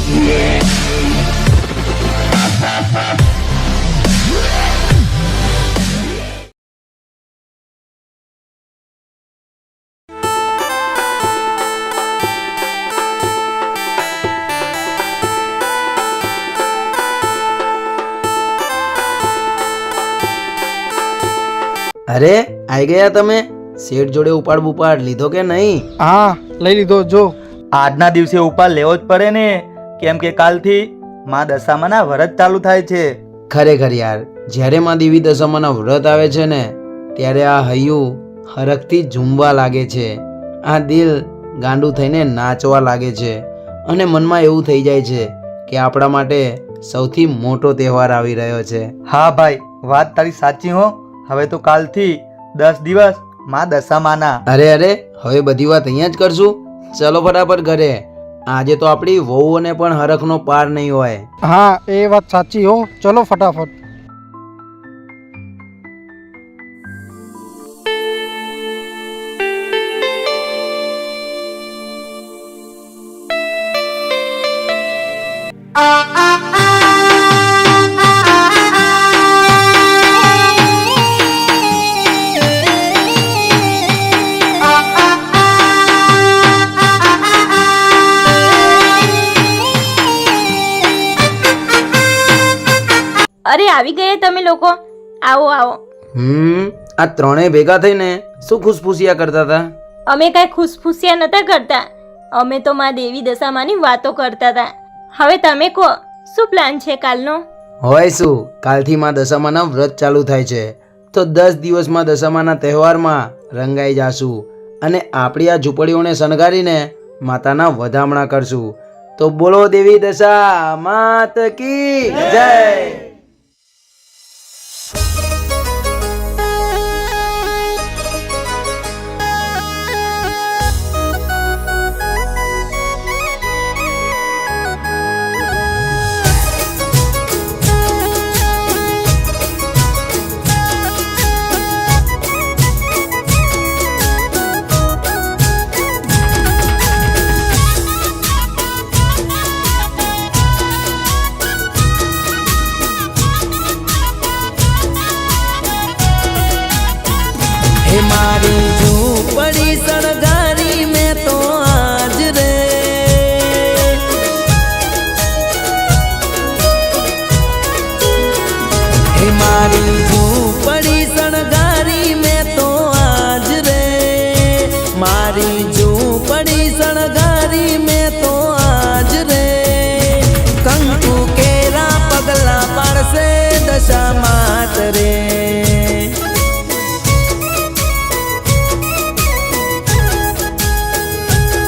અરે આવી ગયા તમે? શેઠ જોડે ઉપાડ બુપાડ લીધો કે નહીં? હા, લઈ લીધો. જો આજના દિવસે ઉપાડ લેવો જ પડે ને, કેમ કે કાલથી માં દશામાના વ્રત ચાલુ થાય છે. ખરેખર યાર, જ્યારે માં દેવી દશામાના વ્રત આવે છે ને ત્યારે આ હૈયું હરખથી ઝૂમવા લાગે છે, આ દિલ ગાંડું થઈને નાચવા લાગે છે અને મનમાં એવું થઈ જાય છે કે આપણા માટે સૌથી મોટો તહેવાર આવી રહ્યો છે. હા ભાઈ, વાત તારી સાચી હો. હવે તો કાલથી 10 દિવસ માં દશામાના. અરે હવે બધી વાત અહીંયા જ કરશું. ચલો ફટાફટ ઘરે. આજે તો આપણી વહુઓને પણ હરખનો પાર નહીં હોય. હા, એ વાત સાચી હો. ચલો ફટાફટ. અરે આવી ગયા તમે લોકો. આવો આવો. આ ત્રણેય ભેગા થઈને શું ખુશફુશિયા કરતા હતા? અમે કઈ ખુશફુશિયા નતા કરતા, અમે તો માં દેવી દશામાની વાતો કરતા હતા. હવે તમે કહો, શું પ્લાન છે કાલનો? હોય શું, કાલથી માં દશામાના વ્રત ચાલુ થાય છે, તો 10 દિવસમાં દશામાના તહેવારમાં રંગાઈ જાશું અને આપણી આ ઝૂંપડીઓને શણગારીને માતાના વધામણા કરશું. તો બોલો દેવી દશા માત કી જય. મારી ઝૂંપડી સળગારી મેં તો આજ રે, હે મારી ઝૂંપડી સળગારી મેં તો આજ રે, મારી ઝૂંપડી સળગારી મેં તો આજ રે. કંકુ કેરા પગલા પાડશે દશા માત રે.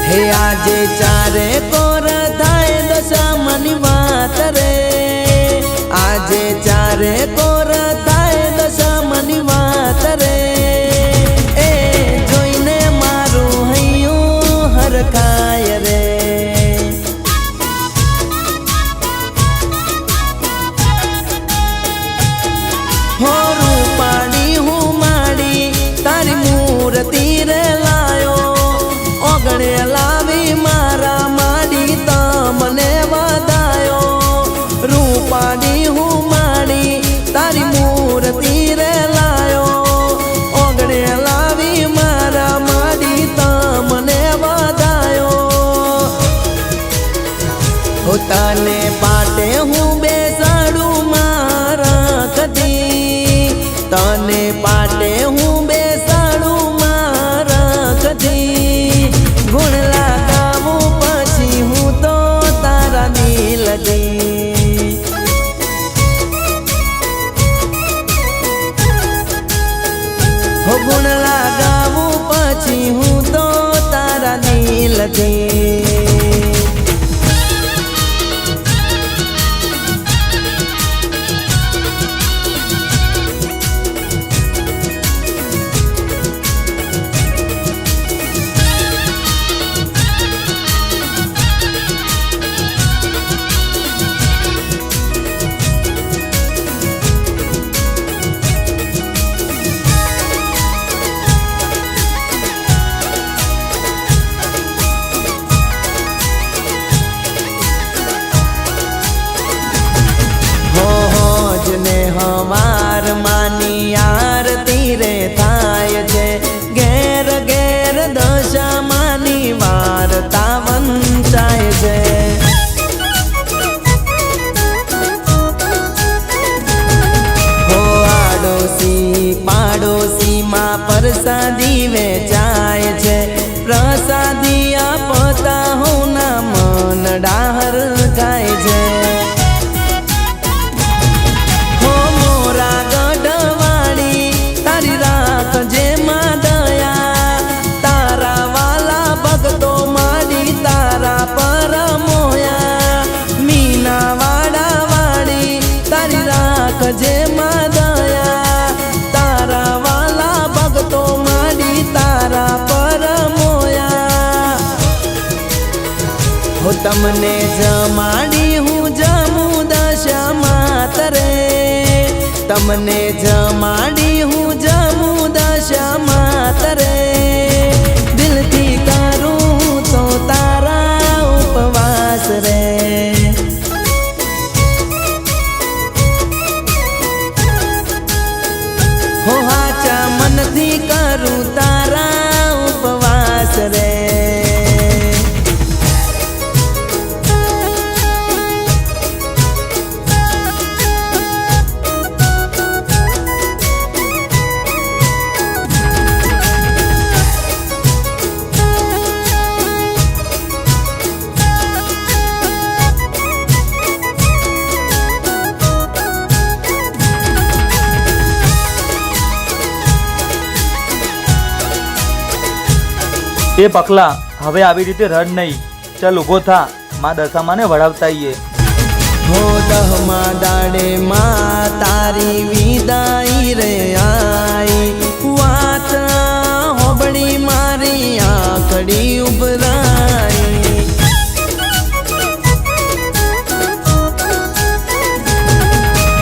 હે આજે ચારે કોર થાય દશામાની વાત રે, આજે ચારે કોર થાય દશામાની વાત રે. એ જોઈને મારું હૈયું હરખાય રે. હો રૂપાળી હું માડી તારી મૂર્તિ રે લાયો, ઓગણે લાવી મારા માડી તમને વધાયો. રૂપાડી હું માડી તારી મૂર્તિ રે લાયો, ઓગણે લાવી મારા માડી તમને વધાયો. હો તને પાટે હું બેસાડું મારા કદી, તને પાટે હું બેસાડું મારા કદી. ગુણ લગાવું પછી હું તો તારા નીલડી, હો ગુણ લગાવું પછી હું તો તારા નીલડી. હવાર માની આરતી રે થાય છે ઘેર ઘેર દશા માની વાર્તા વંચાય છે હો આડોશી પાડોશીમાં પ્રસાદી વેચાય છે પ્રસાદી આપતા હોના મન ડાહર થાય છે હો મોરા ગઢવાળી તારી રાખજે માં દયા તારા વાલા ભક્તો માડી તારા પર મોયા મીના વાડા વાળી તારી રાખજે માં દયા તારા વાલા ભક્તો માડી તારા પર મોયા હો તમને જમાડી હું જમું દશા માતરે તમને જમાડી હું જમું દશા માતરે દિલથી કરું તો તારા ઉપવાસ રે હો હાચા મનથી કરું તારા ઉપવાસ રે એ પકલા હવે આવી રીતે રડ નહીં, ચાલ ઊભો થા, માં દશામાને વળાવતા આવીએ. હો દહમા દાડે માં તારી વિદાઈ રે આઈ વાત હોબળી મારી આંખડી ઉભરાઈ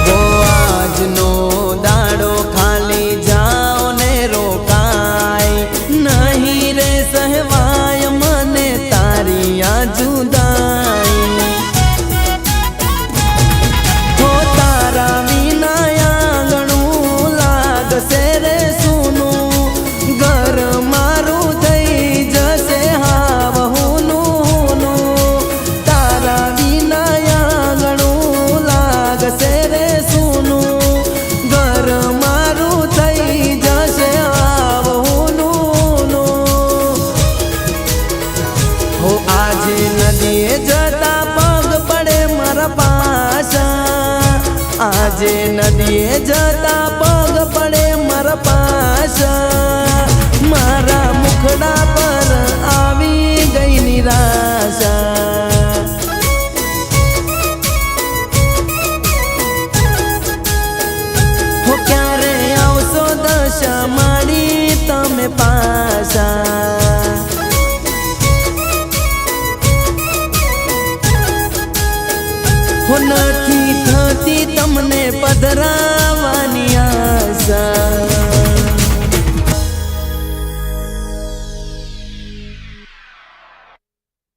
હો આજનો દાડો ખાલી જાઓ ને રોકાય નહીં રે સહેવાય મને તારી આ જુદાઈ આજે નદીએ જતા પગ પડે મારા પાછા મારા મુખડા પર આવી ગઈ નિરાશા હો ક્યારે આવશો દશા માડી તમે પાછા હો નથી થતી તમને પધરા